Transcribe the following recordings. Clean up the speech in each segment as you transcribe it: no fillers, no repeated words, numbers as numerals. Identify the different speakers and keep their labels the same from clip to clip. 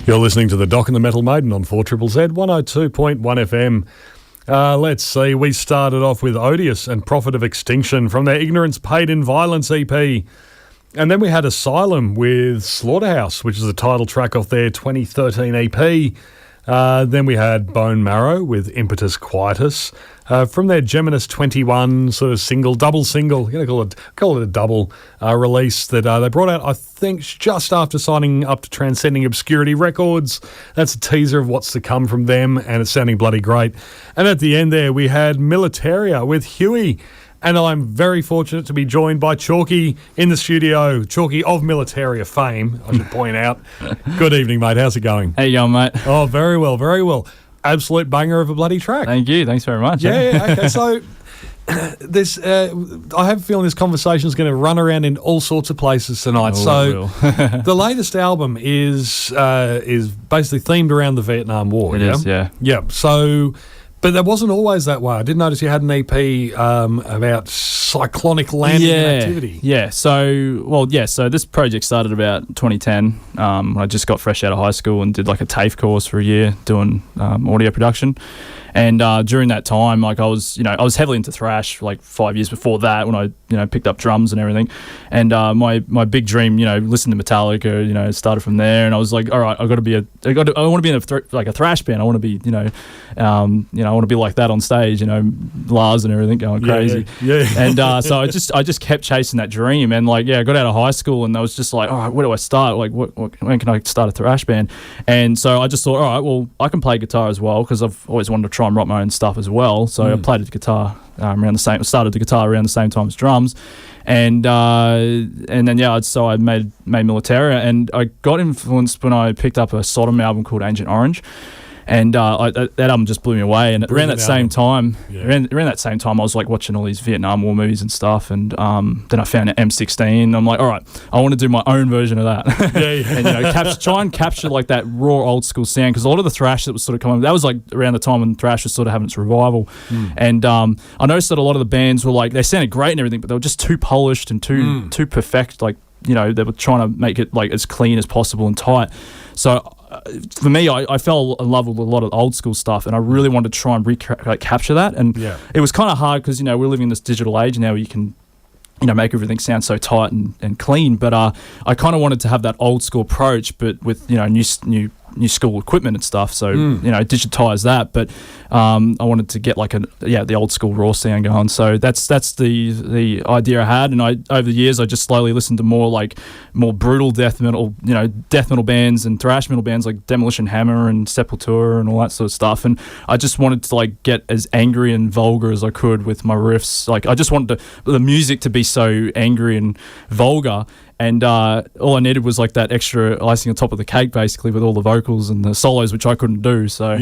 Speaker 1: You're listening to The Doc and the Metal Maiden on 4ZZZ 102.1 FM. Let's see, we started off with Odious and Prophet of Extinction from their Ignorance Paid in Violence EP. And then we had Asylum with Slaughterhouse, which is the title track off their 2013 EP. Then we had Bone Marrow with Impetus Quietus from their Geminis 21 sort of double single, you're going to call it a double release that they brought out, I think, just after signing up to Transcending Obscurity Records. That's a teaser of what's to come from them, and it's sounding bloody great. And at the end there, we had Militaria with Huey. And I'm very fortunate to be joined by Chalky in the studio. Chalky of Militaria fame, I should point out. Good evening, mate. How's it going?
Speaker 2: How you going, mate?
Speaker 1: Oh, very well, very well. Absolute banger of a bloody track.
Speaker 2: Thank you. Thanks very much.
Speaker 1: Yeah, okay. So this, I have a feeling this conversation is going to run around in all sorts of places tonight. The latest album is basically themed around the Vietnam War.
Speaker 2: It is, yeah.
Speaker 1: Yeah. So... But that wasn't always that way. I did notice you had an EP about cyclonic landing activity.
Speaker 2: Yeah. So this project started about 2010. I just got fresh out of high school and did like a TAFE course for a year doing audio production. And during that time, like I was heavily into thrash like 5 years before that when I picked up drums and everything. And my big dream, listen to Metallica, started from there. And I was like, all right, I want to be in a thrash band. I want to be, I want to be like that on stage, Lars and everything going crazy.
Speaker 1: Yeah.
Speaker 2: And so I just kept chasing that dream. And I got out of high school and I was just like, all right, where do I start? Like, when can I start a thrash band? And so I just thought, all right, well, I can play guitar as well because I've always wanted to try and write my own stuff as well. So I played the guitar started the guitar around the same time as drums. And then so I made Militaria, and I got influenced when I picked up a Sodom album called Ancient Orange. And that album just blew me away. And around that same time, I was like watching all these Vietnam War movies and stuff. And then I found M16. I'm like, all right, I want to do my own version of that. And try and capture like that raw old school sound, because a lot of the thrash that was sort of coming, that was like around the time when thrash was sort of having its revival. And I noticed that a lot of the bands were like, they sounded great and everything, but they were just too polished and too perfect. Like, they were trying to make it like as clean as possible and tight. So for me, I fell in love with a lot of old school stuff, and I really wanted to try and capture that. And it was kind of hard because we're living in this digital age now where you can make everything sound so tight and clean. But I kind of wanted to have that old school approach, but with new school equipment and stuff. So digitize that. But I wanted to get like the old school raw sound going. So that's the idea I had. And over the years I just slowly listened to more brutal death metal bands and thrash metal bands like Demolition Hammer and Sepultura and all that sort of stuff. And I just wanted to get as angry and vulgar as I could with my riffs. Like I just wanted the music to be so angry and vulgar. And all I needed was like that extra icing on top of the cake, basically, with all the vocals and the solos, which I couldn't do. So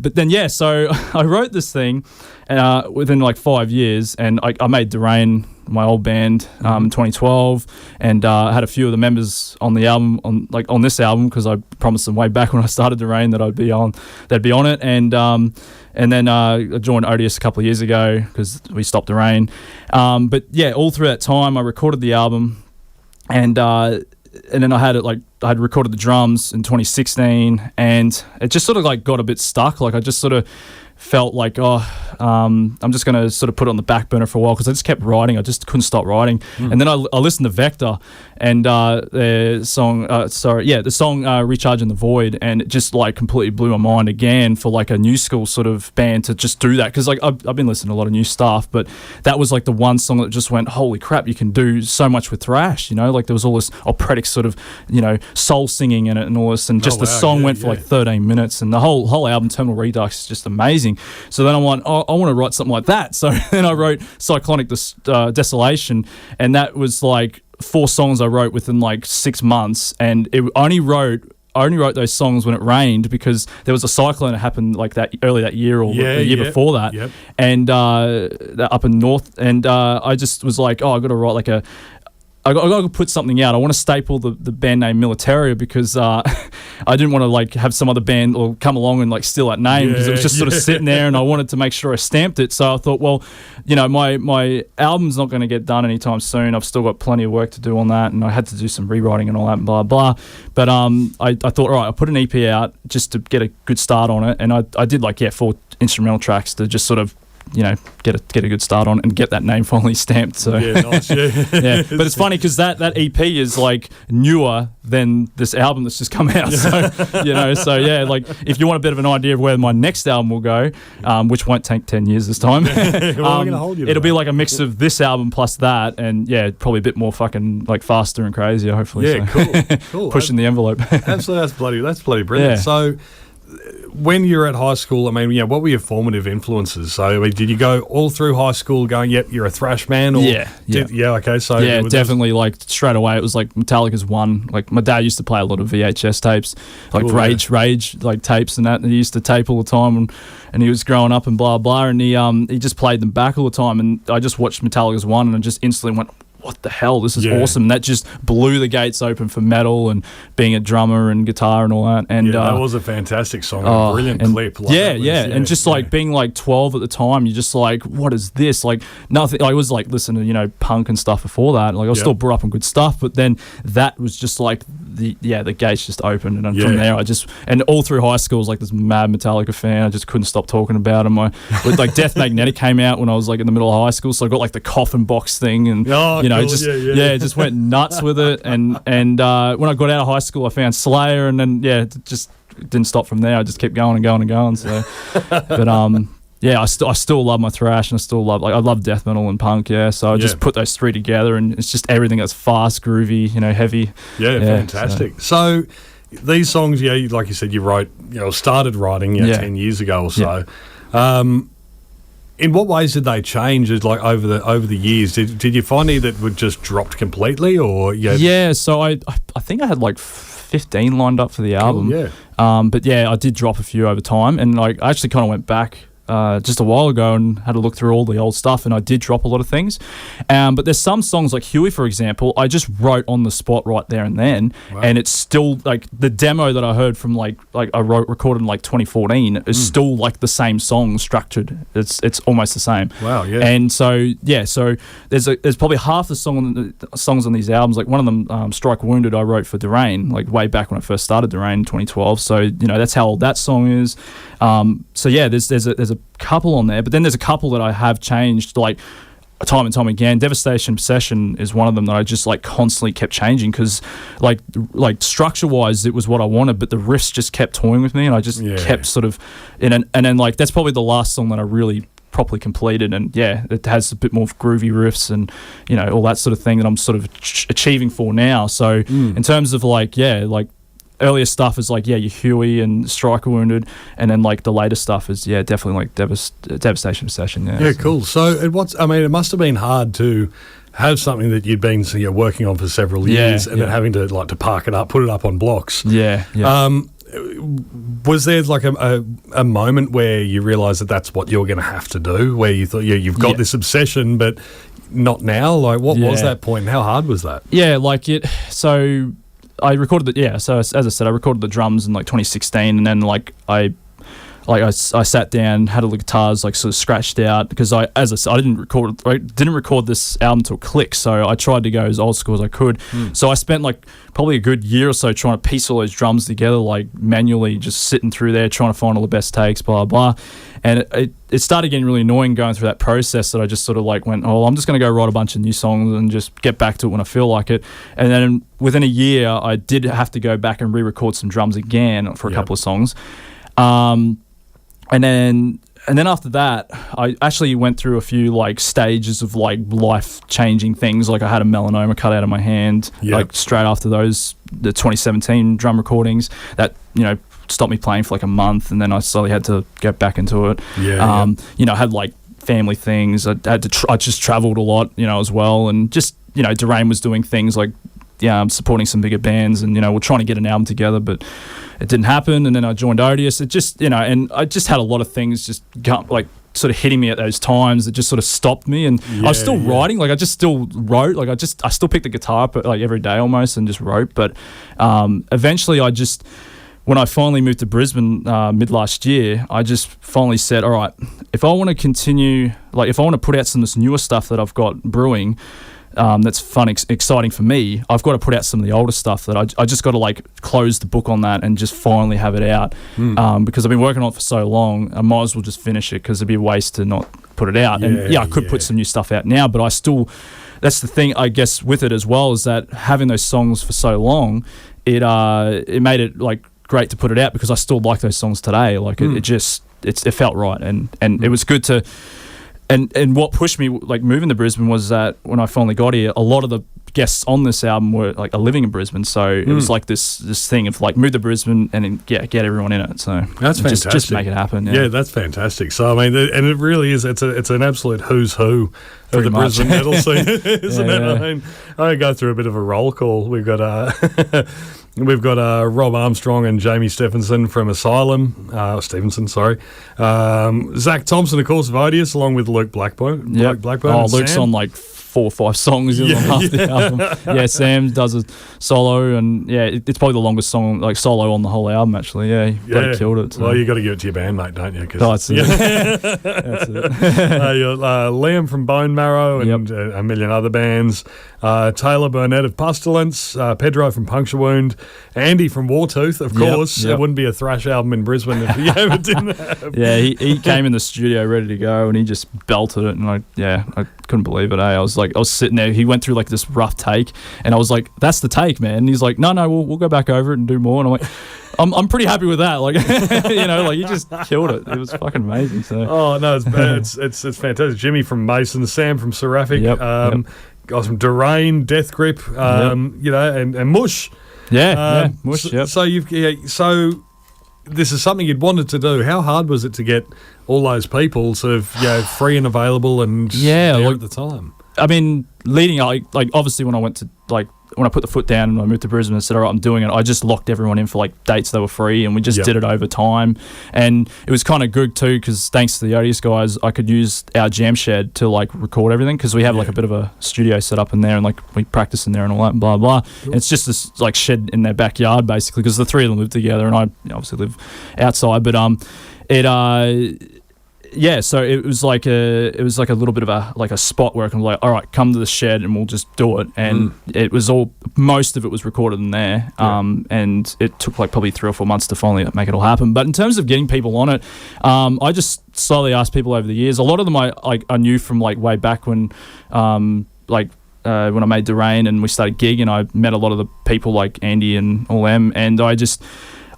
Speaker 2: but then so I wrote this thing within like 5 years, and I made Derain, my old band, in 2012, and I had a few of the members on the album, on this album, because I promised them way back when I started Derain that they'd be on it, and then I joined Odious a couple of years ago because we stopped Derain. But all through that time, I recorded the album. And then I had recorded the drums in 2016, and it just sort of got a bit stuck. Like I just sort of felt like, I'm just going to sort of put it on the back burner for a while because I just kept writing. I just couldn't stop writing. And then I listened to Vector and the song Recharging the Void, and it just completely blew my mind again for a new school sort of band to just do that, because I've been listening to a lot of new stuff, but that was the one song that just went, holy crap, you can do so much with thrash, there was all this operatic sort of soul singing in it and all this, and just the song went for 13 minutes, and the whole album Terminal Redux is just amazing. So then I'm like, I want to write something like that. So then I wrote Cyclonic Desolation, and that was 4 songs I wrote within 6 months, and I only wrote those songs when it rained, because there was a cyclone that happened that early that year or the year before that, and up in north, and I just was like, I got to write I got to put something out. I want to staple the band name Militaria because I didn't want to like have some other band or come along and like steal that name because it was just sort of sitting there, and I wanted to make sure I stamped it. So I thought, well, you know, my album's not going to get done anytime soon. I've still got plenty of work to do on that, and I had to do some rewriting and all that and blah blah. But I thought, all right, I'll put an EP out just to get a good start on it, and I did like 4 instrumental tracks to just sort of, you know, get a good start on and get that name finally stamped. So
Speaker 1: yeah, nice, yeah.
Speaker 2: But it's funny because that EP is like newer than this album that's just come out. So you know, so yeah, like if you want a bit of an idea of where my next album will go, which won't take 10 years this time,
Speaker 1: we're gonna hold you to
Speaker 2: it'll
Speaker 1: that.
Speaker 2: be like a mix of this album plus that, and yeah, probably a bit more fucking like faster and crazier. Hopefully,
Speaker 1: Yeah,
Speaker 2: so.
Speaker 1: cool.
Speaker 2: Pushing the envelope.
Speaker 1: Absolutely, that's bloody brilliant.
Speaker 2: Yeah.
Speaker 1: So, when you're at high school, I mean, yeah, what were your formative influences? So, I mean, did you go all through high school going, yep, you're a thrash man? Or okay. So,
Speaker 2: yeah, definitely. Like straight away, it was like Metallica's one. Like my dad used to play a lot of VHS tapes, like
Speaker 1: Cool,
Speaker 2: Rage, like tapes and that. And he used to tape all the time, and he was growing up and blah blah. And he just played them back all the time. And I just watched Metallica's one, and I just instantly went, what the hell, this is awesome. That just blew the gates open for metal and being a drummer and guitar and all that. And
Speaker 1: that was a fantastic song, a brilliant clip. Like
Speaker 2: and just like being like 12 at the time, you're just like, what is this? Like nothing. I was like listening to, you know, punk and stuff before that. Like I was still brought up on good stuff, but then that was just like the gates just opened, and from there I just, and all through high school I was like this mad Metallica fan. I just couldn't stop talking about them. With like Death Magnetic came out when I was like in the middle of high school, so I got like the coffin box thing, and you know, cool. Just went nuts with it. And when I got out of high school, I found Slayer, and then just didn't stop from there. I just kept going and going and going. So, but I still love my thrash, and I love death metal and punk. Yeah, so I just put those three together, and it's just everything that's fast, groovy, you know, heavy.
Speaker 1: Yeah, fantastic. So these songs, like you said, you wrote, started writing 10 years ago or so. In what ways did they change? Like over the years, did you find any that would just dropped completely, or
Speaker 2: So I think I had like 15 lined up for the album.
Speaker 1: Cool,
Speaker 2: but I did drop a few over time, and like I actually kind of went back just a while ago and had a look through all the old stuff, and I did drop a lot of things. But there's some songs like Huey, for example, I just wrote on the spot right there and then. Wow. And it's still like the demo that I heard from like I recorded in like 2014 is still like the same song structured. It's almost the same.
Speaker 1: Wow, yeah.
Speaker 2: And so there's probably half the songs on these albums. Like one of them, Strike Wounded, I wrote for Derain, like way back when I first started Derain in 2012. So that's how old that song is. There's a couple on there, but then there's a couple that I have changed like time and time again. Devastation Obsession is one of them that I just like constantly kept changing because like structure wise it was what I wanted, but the riffs just kept toying with me, and I just kept sort of and then like that's probably the last song that I really properly completed, and it has a bit more groovy riffs and all that sort of thing that I'm sort of achieving for now. So in terms of like earlier stuff is like your Huey and Striker Wounded, and then like the later stuff is definitely like Devastation Obsession.
Speaker 1: Cool. So it must have been hard to have something that you'd been working on for several years, and then having to to park it up, put it up on blocks. Was there like a moment where you realised that that's what you're going to have to do, where you thought you've got this obsession but not now? Like what was that point, and how hard was that?
Speaker 2: So I recorded so as I said, I recorded the drums in like 2016, and then I sat down, had all the guitars like sort of scratched out, because I didn't record this album till click, so I tried to go as old school as I could. So I spent like probably a good year or so trying to piece all those drums together, like manually, just sitting through there trying to find all the best takes, blah blah. And it started getting really annoying going through that process, that I just sort of like went, I'm just going to go write a bunch of new songs and just get back to it when I feel like it. And then within a year, I did have to go back and re-record some drums again for a couple of songs. And then after that, I actually went through a few like stages of like life-changing things. Like I had a melanoma cut out of my hand, like straight after the 2017 drum recordings. That stopped me playing for like a month, and then I slowly had to get back into it. I had like family things. I just traveled a lot, as well, and just Derain was doing things like supporting some bigger bands, and we're trying to get an album together, but it didn't happen. And then I joined Odious. It just and I just had a lot of things just sort of hitting me at those times that just sort of stopped me. And I was still writing, like I just still wrote, like I still picked the guitar up like every day almost and just wrote. But eventually when I finally moved to Brisbane mid last year, I just finally said, all right, if I want to continue, like if I want to put out some of this newer stuff that I've got brewing, that's fun, exciting for me, I've got to put out some of the older stuff that I just got to like close the book on that and just finally have it out. Because I've been working on it for so long, I might as well just finish it because it'd be a waste to not put it out. I could put some new stuff out now, but I still, that's the thing, I guess, with it as well, is that having those songs for so long, it made it like great to put it out because I still like those songs today. Like it felt right, and it was good to. And what pushed me like moving to Brisbane was that when I finally got here, a lot of the guests on this album were like are living in Brisbane, so it was like this thing of like move to Brisbane and then, get everyone in it. So
Speaker 1: that's fantastic.
Speaker 2: Just make it happen.
Speaker 1: Yeah, that's fantastic. So I mean, and it really is. It's an absolute who's who of the Brisbane metal scene, isn't it? I mean, I go through a bit of a roll call. We've got Rob Armstrong and Jamie Stevenson from Asylum. Stevenson, sorry. Zach Thompson, of course, of Odious, along with Luke Blackburn.
Speaker 2: Yep.
Speaker 1: Blackburn.
Speaker 2: Oh, Luke's on like 4 or 5 songs on half the album. Yeah, Sam does a solo, and it's probably the longest song, like solo on the whole album. Actually, he bloody killed it. So.
Speaker 1: Well, you got to give it to your bandmate, don't you?
Speaker 2: That's it. That's it.
Speaker 1: Liam from Bone Marrow and a million other bands. Taylor Burnett of Pestilence, Pedro from Puncture Wound, Andy from Wartooth, of course. It wouldn't be a thrash album in Brisbane if he ever didn't have.
Speaker 2: Yeah, he came in the studio ready to go, and he just belted it, and I couldn't believe it. I was sitting there. He went through like this rough take, and I was like, "That's the take, man." And he's like, "No, we'll go back over it and do more." And I'm like, I'm pretty happy with that. Like, like you just killed it. It was fucking amazing. So.
Speaker 1: Oh no, it's fantastic. Jimmy from Mason, Sam from Seraphic, guys from Derain, Death Grip, and Mush.
Speaker 2: Mush.
Speaker 1: So this is something you'd wanted to do. How hard was it to get all those people sort of free and available and there at the time?
Speaker 2: I mean, leading like obviously when I went to when I put the foot down and I moved to Brisbane and said, all right, I'm doing it, I just locked everyone in for like dates that were free, and we just did it over time. And it was kind of good too, because thanks to the Odious guys, I could use our jam shed to like record everything, because we have like a bit of a studio set up in there, and like we practice in there and all that and blah blah. And it's just this like shed in their backyard basically, because the three of them live together, and I obviously live outside. But so it was like a little bit of a spot where I can like, all right, come to the shed and we'll just do it. And it was most of it was recorded in there. And it took like probably 3 or 4 months to finally make it all happen. But in terms of getting people on it, I just slowly asked people over the years. A lot of them I knew from like way back when when I made Derain and we started gigging, I met a lot of the people like Andy and all them, and I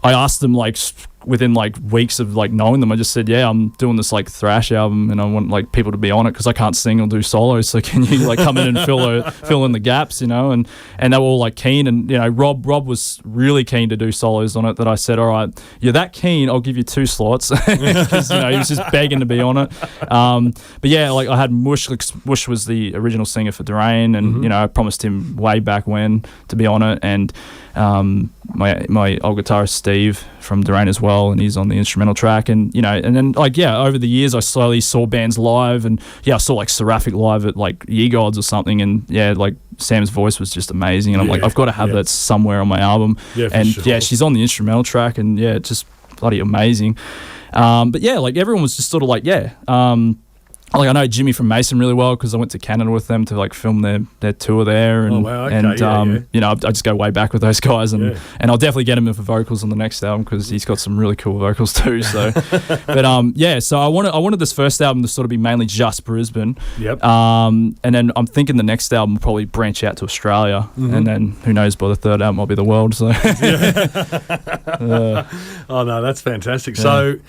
Speaker 2: asked them like within like weeks of like knowing them, I just said, I'm doing this like thrash album and I want like people to be on it because I can't sing or do solos, so can you like come in and fill in the gaps, and they were all like keen, and Rob was really keen to do solos on it, that I said, all right, you're that keen, I'll give you 2 slots, because he was just begging to be on it. But like I had Mush. Mush was the original singer for Derain, and I promised him way back when to be on it, and my old guitarist Steve from Derain as well, and he's on the instrumental track, and then over the years I slowly saw bands live, and I saw like Seraphic live at like Ye Gods or something, and like Sam's voice was just amazing, and I'm like, I've got to have that somewhere on my album, she's on the instrumental track, and it's just bloody amazing. But like everyone was just sort of like I know Jimmy from Mason really well because I went to Canada with them to like film their tour there, and I just go way back with those guys, and I'll definitely get him in for vocals on the next album because he's got some really cool vocals too. So, but so I wanted this first album to sort of be mainly just Brisbane. And then I'm thinking the next album will probably branch out to Australia, and then who knows, by the third album I'll be the world. So,
Speaker 1: oh no, that's fantastic. So,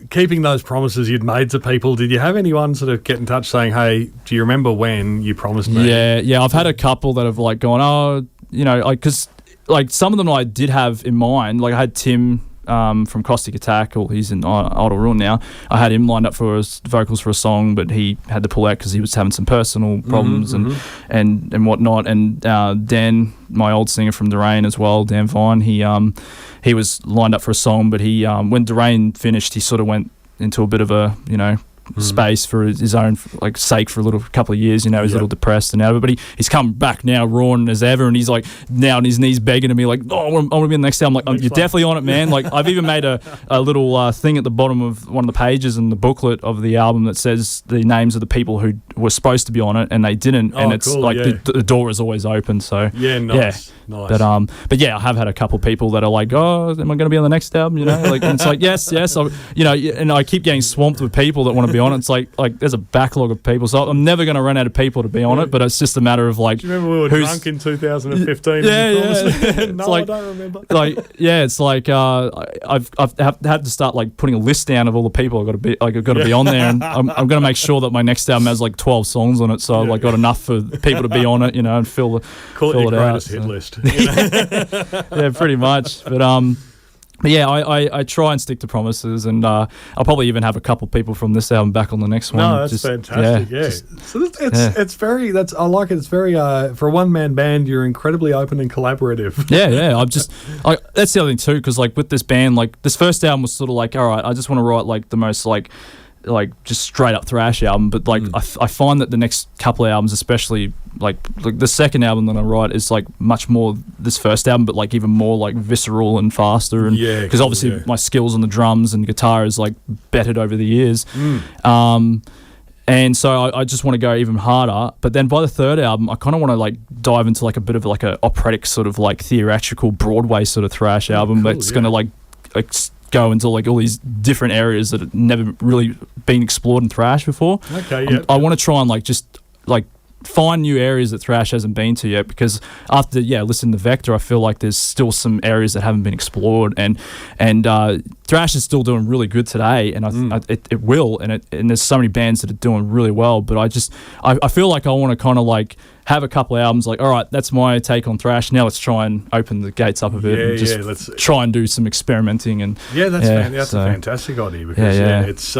Speaker 1: keeping those promises you'd made to people, did you have anyone sort of get in touch saying, hey, do you remember when you promised me?
Speaker 2: Yeah, I've had a couple that have like gone, because like some of them I did have in mind. Like I had Tim from Caustic Attack, he's in Idle Ruin now. I had him lined up for vocals for a song, but he had to pull out because he was having some personal problems and whatnot. And Dan, my old singer from Derain as well, Dan Vine, he was lined up for a song, but he when Derain finished, he sort of went into a bit of a space for his own like sake for a little couple of years. You know, he's a little depressed and now, but he's come back now raw as ever, and he's like now on his knees begging to me like, oh, I want to be on the next album. I'm like, you're definitely on it, man. Like I've even made a little thing at the bottom of one of the pages in the booklet of the album that says the names of the people who were supposed to be on it and they didn't, and it's cool, like the door is always open. So nice. But yeah, I have had a couple people that are like, oh, am I going to be on the next album? You know, like, and it's like yes, you know, and I keep getting swamped with people that want to be on it. It's like there's a backlog of people, so I'm never going to run out of people to be on it. But it's just a matter of like,
Speaker 1: do you remember we were drunk in 2015? No, I don't remember. Like,
Speaker 2: it's like I've had to start like putting a list down of all the people I've got to be on there, and I'm going to make sure that my next album has like 12 songs on it, so I've like got enough for people to be on it, you know, and fill it out.
Speaker 1: Hit list.
Speaker 2: Yeah, pretty much. But yeah, I try and stick to promises, and I'll probably even have a couple people from this album back on the next one.
Speaker 1: No, that's fantastic. So it's very. I like it. It's very for a one man band. You're incredibly open and collaborative.
Speaker 2: Yeah. That's the other thing too, because like with this band, like this first album was sort of like, all right, I just want to write like the most like just straight up thrash album, but like I find that the next couple of albums, especially like the second album that I write, is like much more this first album, but like even more like visceral and faster, and because obviously my skills on the drums and guitar is like bettered over the years. And so I just want to go even harder. But then by the third album, I kind of want to like dive into like a bit of like a operatic sort of like theatrical Broadway sort of thrash album that's going to like go into like all these different areas that have never really been explored in thrash before. I want to try and like just like find new areas that thrash hasn't been to yet, because after listening to Vector, I feel like there's still some areas that haven't been explored, and thrash is still doing really good today, and it will, and there's so many bands that are doing really well, but I feel like I want to kind of like have a couple of albums like, all right, that's my take on thrash. Now let's try and open the gates up a bit and just let's try and do some experimenting. And
Speaker 1: that's a fantastic idea, because it's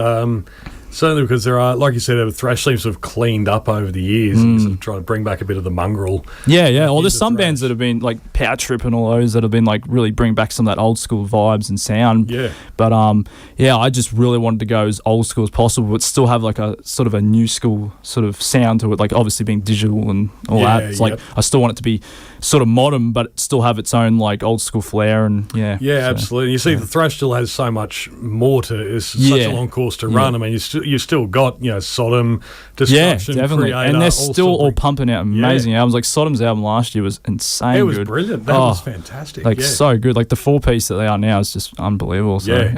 Speaker 1: certainly because there are, like you said, thrash seems to have cleaned up over the years and sort of trying to bring back a bit of the mongrel.
Speaker 2: Well, there's some bands that have been like Power Trip and all those that have been like really bring back some of that old school vibes and sound. But I just really wanted to go as old school as possible, but still have like a sort of a new school sort of sound to it, like obviously being digital and all that. It's like I still want it to be sort of modern, but still have its own like old school flair. And
Speaker 1: absolutely. You see, the thrash still has so much more to it. It's such a long course to run. I mean, you've still got Sodom, Destruction,
Speaker 2: definitely,
Speaker 1: Creator,
Speaker 2: and they're still all pumping out amazing albums. Like Sodom's album last year was insane.
Speaker 1: It was brilliant. That was fantastic.
Speaker 2: Like so good. Like the 4-piece that they are now is just unbelievable. So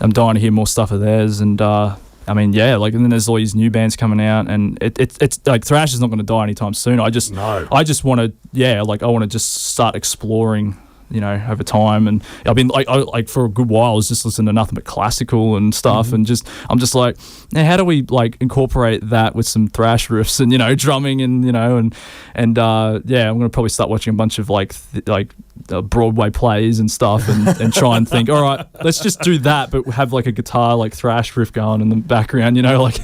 Speaker 2: I'm dying to hear more stuff of theirs. And I mean, like, and then there's all these new bands coming out, and it's like thrash is not going to die anytime soon. I just want to, like, I want to just start exploring, over time. And I've been like for a good while I was just listening to nothing but classical and stuff, and I'm just like, now how do we like incorporate that with some thrash riffs and drumming and I'm gonna probably start watching a bunch of like Broadway plays and stuff, and try and think, all right, let's just do that, but have like a guitar like thrash riff going in the background, like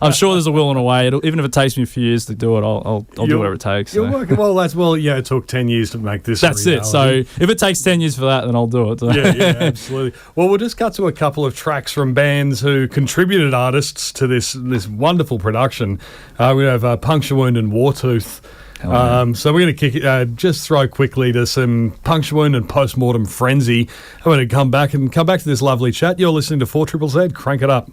Speaker 2: I'm sure there's a will and a way. Even if it takes me a few years to do it, I'll do whatever it takes.
Speaker 1: You're working well. It took 10 years to make this.
Speaker 2: That's it. So if it takes 10 years for that, then I'll do it.
Speaker 1: Absolutely. Well, we'll just cut to a couple of tracks from bands who contributed artists to this wonderful production. We have Puncture Wound and Wartooth. So we're going to just throw quickly to some Puncture Wound and Postmortem Frenzy. I'm going to come back to this lovely chat. You're listening to 4ZZZ. Crank it up.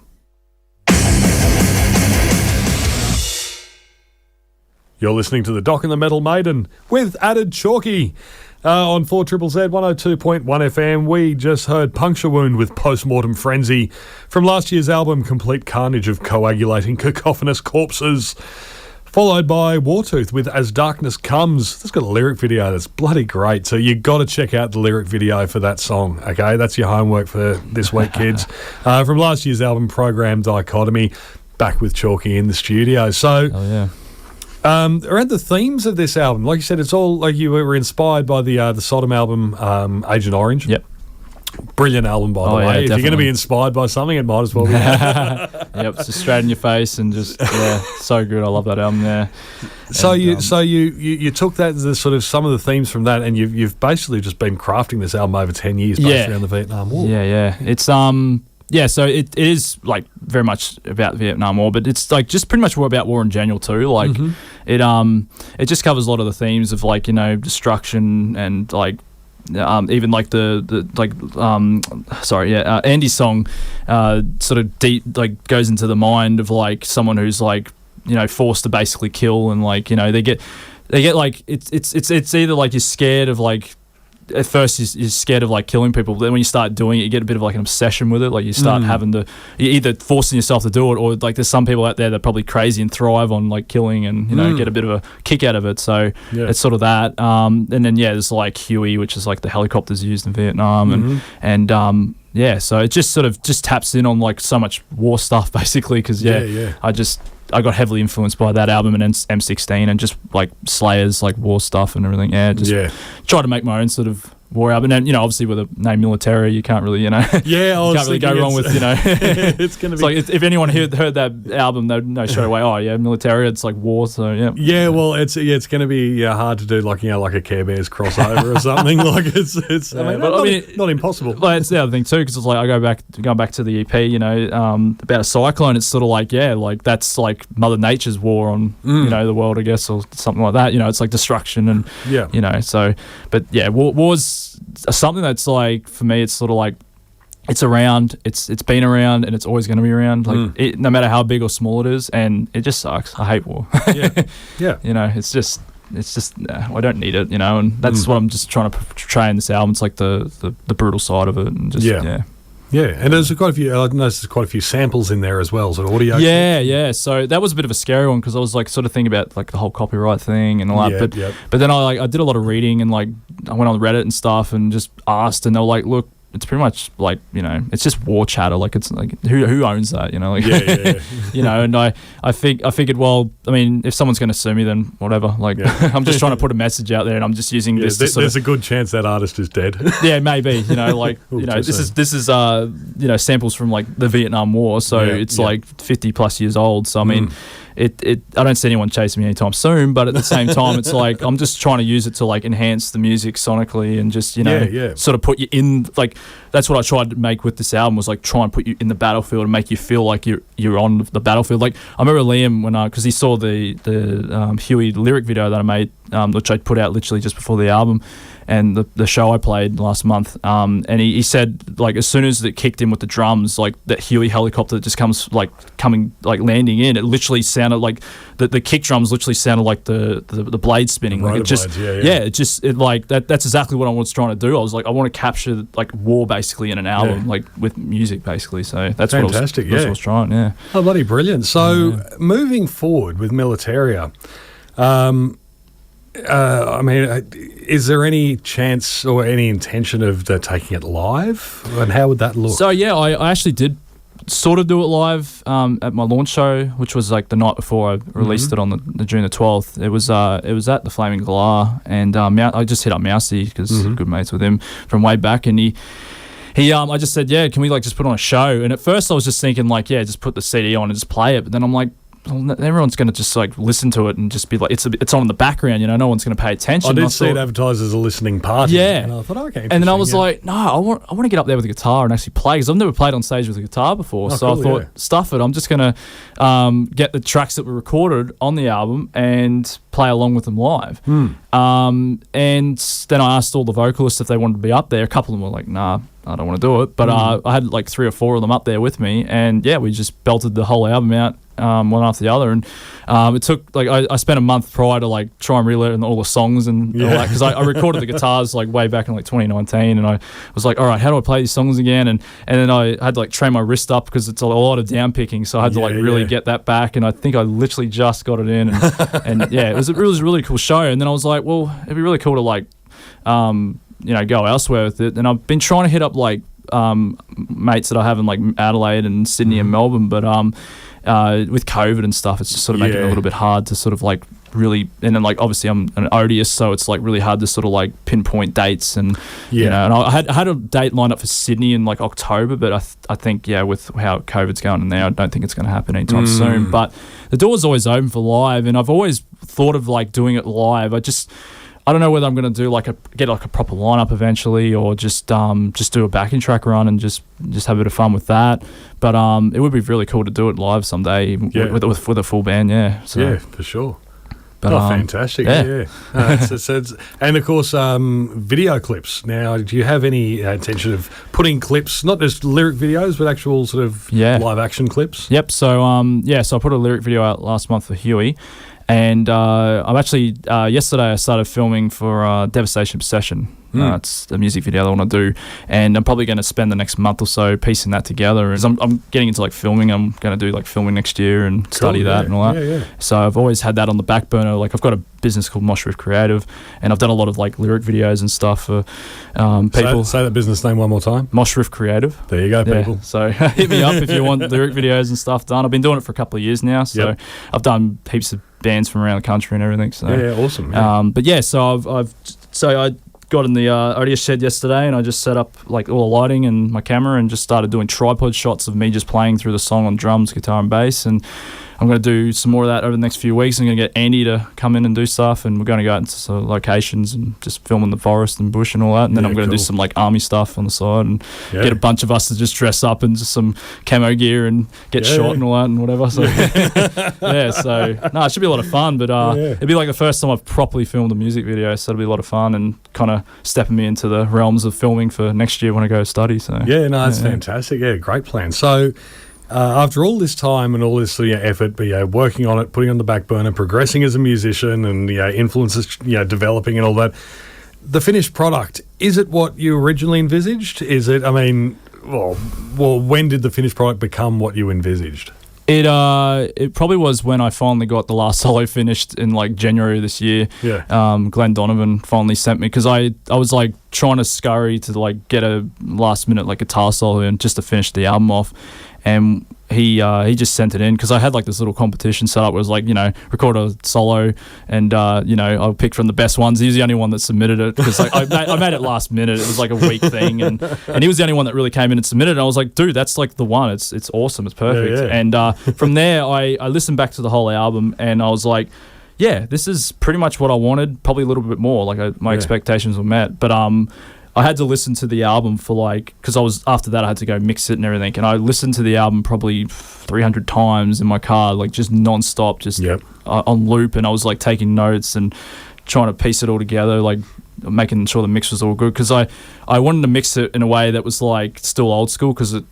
Speaker 1: You're listening to the Doc and the Metal Maiden with added Chalky. On 4ZZZ 102.1 FM, we just heard Puncture Wound with Postmortem Frenzy from last year's album Complete Carnage of Coagulating Cacophonous Corpses, followed by Wartooth with As Darkness Comes. It's got a lyric video that's bloody great, so you got to check out the lyric video for that song, okay? That's your homework for this week, kids. From last year's album Program Dichotomy, back with Chalky in the studio. So... around the themes of this album, like you said, it's all like you were inspired by the Sodom album, Agent Orange.
Speaker 2: Yep.
Speaker 1: Brilliant album, by the way.
Speaker 2: Yeah,
Speaker 1: if
Speaker 2: definitely.
Speaker 1: You're going to be inspired by something, it might as well be.
Speaker 2: Yep, it's just straight in your face and just so good. I love that album. Yeah.
Speaker 1: So you took that as sort of some of the themes from that, and you've basically just been crafting this album over 10 years, based around the Vietnam War.
Speaker 2: Yeah. It's yeah, so it is like very much about the Vietnam War, but it's like just pretty much about war in general too. Like it just covers a lot of the themes of like, you know, destruction and like even like Andy's song sort of deep like goes into the mind of like someone who's like, you know, forced to basically kill, and like, you know, they get like it's either like you're scared of like, at first you're scared of like killing people, but then when you start doing it, you get a bit of like an obsession with it. Like you start having to, you're either forcing yourself to do it, or like there's some people out there that are probably crazy and thrive on like killing and, you know, get a bit of a kick out of it. So it's sort of that. And then there's like Huey, which is like the helicopters used in Vietnam, and yeah, so it just sort of just taps in on like so much war stuff basically, because I got heavily influenced by that album and M16 and just like Slayer's like war stuff and everything. Try to make my own sort of war album, and you know, obviously with the name Militaria, you can't really, you know, you can't really go wrong with, you know,
Speaker 1: it's gonna be
Speaker 2: like if anyone heard that album, they'd know straight away. Oh yeah, Militaria, it's like war. So yeah.
Speaker 1: Well, it's gonna be hard to do, like, you know, like a Care Bears crossover or something. Like it's not impossible.
Speaker 2: But it's the other thing too, because it's like I going back to the EP, you know, about a cyclone. It's sort of like, yeah, like that's like Mother Nature's war on you know, the world, I guess, or something like that. You know, it's like destruction and you know, so but yeah, war's something that's like, for me, it's sort of like it's around, it's been around, and it's always going to be around, like no matter how big or small it is, and it just sucks. I hate war. You know, it's just I don't need it, you know, and that's what I'm just trying to portray in this album. It's like the brutal side of it, and just
Speaker 1: and there's quite a few. I noticed there's quite a few samples in there as well, sort of audio.
Speaker 2: Yeah. So that was a bit of a scary one, because I was like sort of thinking about like the whole copyright thing and all that. But then I did a lot of reading, and like I went on Reddit and stuff and just asked, and they were like, look, it's pretty much like, you know, it's just war chatter. Like it's like who owns that, you know? Like, you know. And I figured, well, I mean, if someone's going to sue me, then whatever. Like I'm just trying to put a message out there, and I'm just using this.
Speaker 1: There's a good chance that artist is dead.
Speaker 2: Yeah, maybe. You know, like you know, this is you know, samples from like the Vietnam War, so it's like 50 plus years old. So I mean. I don't see anyone chasing me anytime soon, but at the same time, it's like I'm just trying to use it to like enhance the music sonically, and just, you know, sort of put you in, like that's what I tried to make with this album, was like try and put you in the battlefield and make you feel like you're on the battlefield. Like I remember Liam, when because he saw the Huey lyric video that I made, which I put out literally just before the album, and the show I played last month, and he said, like, as soon as it kicked in with the drums, like that Huey helicopter just coming landing in, it literally sounded like the kick drums literally sounded like the blade spinning, like it just that's exactly what I was trying to do. I was like, I want to capture like war basically in an album, like with music basically. So that's
Speaker 1: fantastic.
Speaker 2: What I was trying. Yeah.
Speaker 1: Oh, bloody brilliant. So moving forward with Militaria, I mean, is there any chance or any intention of taking it live? And how would that look?
Speaker 2: So, yeah, I actually did sort of do it live at my launch show, which was like the night before I released it on the June the 12th. It was at the Flaming Galah, and I just hit up Mousy, because good mates with him from way back, and he I just said, yeah, can we like just put on a show? And at first I was just thinking like, yeah, just put the CD on and just play it. But then I'm like, well, everyone's going to just like listen to it and just be like, it's on in the background, you know, no one's going to pay attention.
Speaker 1: I did see it advertised as a listening party.
Speaker 2: Yeah.
Speaker 1: And I thought, okay.
Speaker 2: And then I was like, no, I want to get up there with a guitar and actually play, because I've never played on stage with a guitar before. So I thought, stuff it. I'm just going to get the tracks that were recorded on the album and play along with them live. And then I asked all the vocalists if they wanted to be up there. A couple of them were like, nah, I don't want to do it. But I had like 3 or 4 of them up there with me. And yeah, we just belted the whole album out. One after the other, and it took like I spent a month prior to like try and relearn all the songs and all that, because I recorded the guitars like way back in like 2019, and I was like, all right, how do I play these songs again? And then I had to like train my wrist up, because it's a lot of down picking, so I had to like really get that back, and I think I literally just got it in, and yeah, it was a really cool show. And then I was like, well, it'd be really cool to like you know, go elsewhere with it, and I've been trying to hit up like mates that I have in like Adelaide and Sydney and Melbourne, but with COVID and stuff, it's just sort of making it a little bit hard to sort of like really, and then like obviously I'm an odious, so it's like really hard to sort of like pinpoint dates, and you know, and I had a date lined up for Sydney in like October, but I think with how COVID's going in there, I don't think it's going to happen anytime soon. But the door's always open for live, and I've always thought of like doing it live. I don't know whether I'm going to do get a proper lineup eventually, or just do a backing track run and just have a bit of fun with that. But it would be really cool to do it live someday with a full band. Yeah. So.
Speaker 1: Yeah, for sure.
Speaker 2: But,
Speaker 1: fantastic. Yeah. And of course, video clips. Now, do you have any intention of putting clips, not just lyric videos, but actual sort of live action clips?
Speaker 2: Yep. So, so I put a lyric video out last month for Huey. And I'm actually, yesterday I started filming for Devastation Obsession. It's a music video I want to do, and I'm probably going to spend the next month or so piecing that together. And I'm getting into filming. I'm going to do filming next year and study that and all that. Yeah. So I've always had that on the back burner. I've got a business called Moshriff Creative, and I've done a lot of lyric videos and stuff for people.
Speaker 1: Say that business name one more time.
Speaker 2: Moshriff Creative.
Speaker 1: There you go, people.
Speaker 2: So hit me up if you want lyric videos and stuff done. I've been doing it for a couple of years now, so I've done heaps of bands from around the country and everything. So
Speaker 1: awesome. Yeah.
Speaker 2: But so I got in the audio shed yesterday, and I just set up all the lighting and my camera, and just started doing tripod shots of me just playing through the song on drums, guitar, and bass. And I'm going to do some more of that over the next few weeks. I'm going to get Andy to come in and do stuff, and we're going to go out into some locations and just film in the forest and bush and all that. And then I'm going to do some army stuff on the side, and get a bunch of us to just dress up in just some camo gear and get shot and all that and whatever. So it should be a lot of fun. But it'd be the first time I've properly filmed a music video, so it'll be a lot of fun and kind of stepping me into the realms of filming for next year when I go study. So
Speaker 1: that's fantastic. Yeah, great plan. So. After all this time and all this effort, working on it, putting it on the back burner, progressing as a musician, and influences developing and all that, the finished product, is it what you originally envisaged? Is it? I mean, well, when did the finished product become what you envisaged?
Speaker 2: It probably was when I finally got the last solo finished in January of this year. Yeah. Glenn Donovan finally sent me, because I was trying to scurry to get a last minute guitar solo and just to finish the album off. And he just sent it in, because I had this little competition set up where it was record a solo, and I'll pick from the best ones. He was the only one that submitted it, because I made it last minute. It was a week thing, and he was the only one that really came in and submitted it. And I was like, dude, that's the one. It's awesome. It's perfect. Yeah. And from there, I listened back to the whole album, and I was like, yeah, this is pretty much what I wanted. Probably a little bit more. My expectations were met, but I had to listen to the album for because after that I had to go mix it and everything, and I listened to the album probably 300 times in my car, just non-stop, just on loop, and I was taking notes and trying to piece it all together, making sure the mix was all good, because I wanted to mix it in a way that was still old school, because a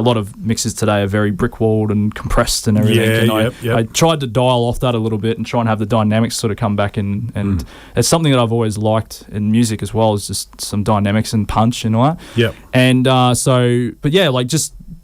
Speaker 2: lot of mixes today are very brick-walled and compressed and everything. I tried to dial off that a little bit and try and have the dynamics sort of come back in. And it's something that I've always liked in music as well, is just some dynamics and punch and all that. Yeah. And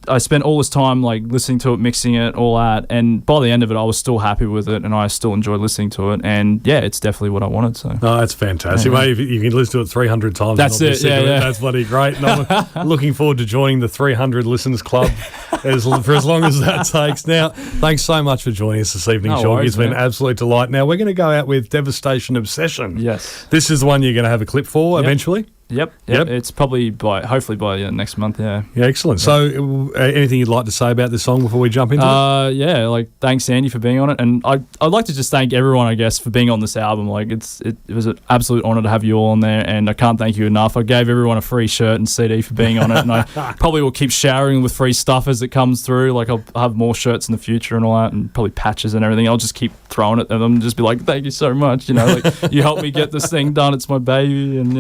Speaker 2: I spent all this time listening to it, mixing it, all that, and by the end of it, I was still happy with it, and I still enjoyed listening to it. And it's definitely what I wanted. So
Speaker 1: that's fantastic. Mate, if you can listen to it 300 times.
Speaker 2: That's it.
Speaker 1: That's bloody great. And I'm looking forward to joining the 300 Listeners Club for as long as that takes. Now, thanks so much for joining us this evening, Chalky. It's been an absolute delight. Now, we're going to go out with Devastation Obsession.
Speaker 2: Yes.
Speaker 1: This is the one you're going to have a clip for eventually.
Speaker 2: Yep. It's probably hopefully by next month. Yeah.
Speaker 1: Excellent. So, anything you'd like to say about this song before we jump into it?
Speaker 2: Thanks, Andy, for being on it, and I'd like to just thank everyone, I guess, for being on this album. It was an absolute honour to have you all on there, and I can't thank you enough. I gave everyone a free shirt and CD for being on it, and I probably will keep showering with free stuff as it comes through. I'll have more shirts in the future and all that, and probably patches and everything. I'll just keep throwing it at them and just be like, thank you so much. You helped me get this thing done. It's my baby, and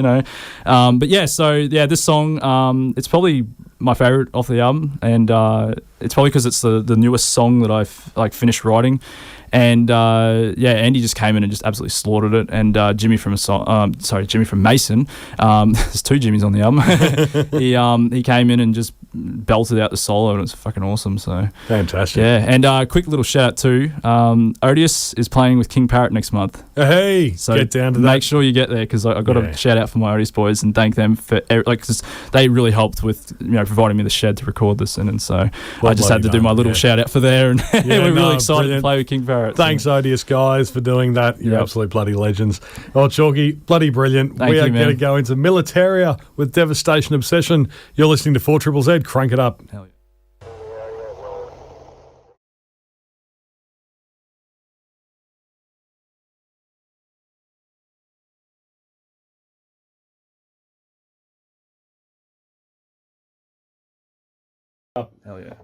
Speaker 2: this song, it's probably my favourite off the album, and it's probably because it's the newest song that I've finished writing. And Andy just came in and just absolutely slaughtered it. And Jimmy from Mason, there's two Jimmys on the album. he came in and just belted out the solo, and it's fucking awesome. So
Speaker 1: fantastic.
Speaker 2: Yeah, and quick little shout out too. Odious is playing with King Parrot next month.
Speaker 1: Hey, so get down to that.
Speaker 2: Make sure you get there, because I got to shout out for my Odious boys and thank them for cause they really helped with providing me the shed to record this in, and so I just had to do my little shout out for there, and we're really excited to play with King Parrot.
Speaker 1: Thanks, Odious guys, for doing that. You're absolute bloody legends. Oh, Chalky, bloody brilliant. We are going to go into Militaria with Devastation Obsession. You're listening to 4ZZZ. Crank it up.
Speaker 2: Hell yeah. Hell yeah.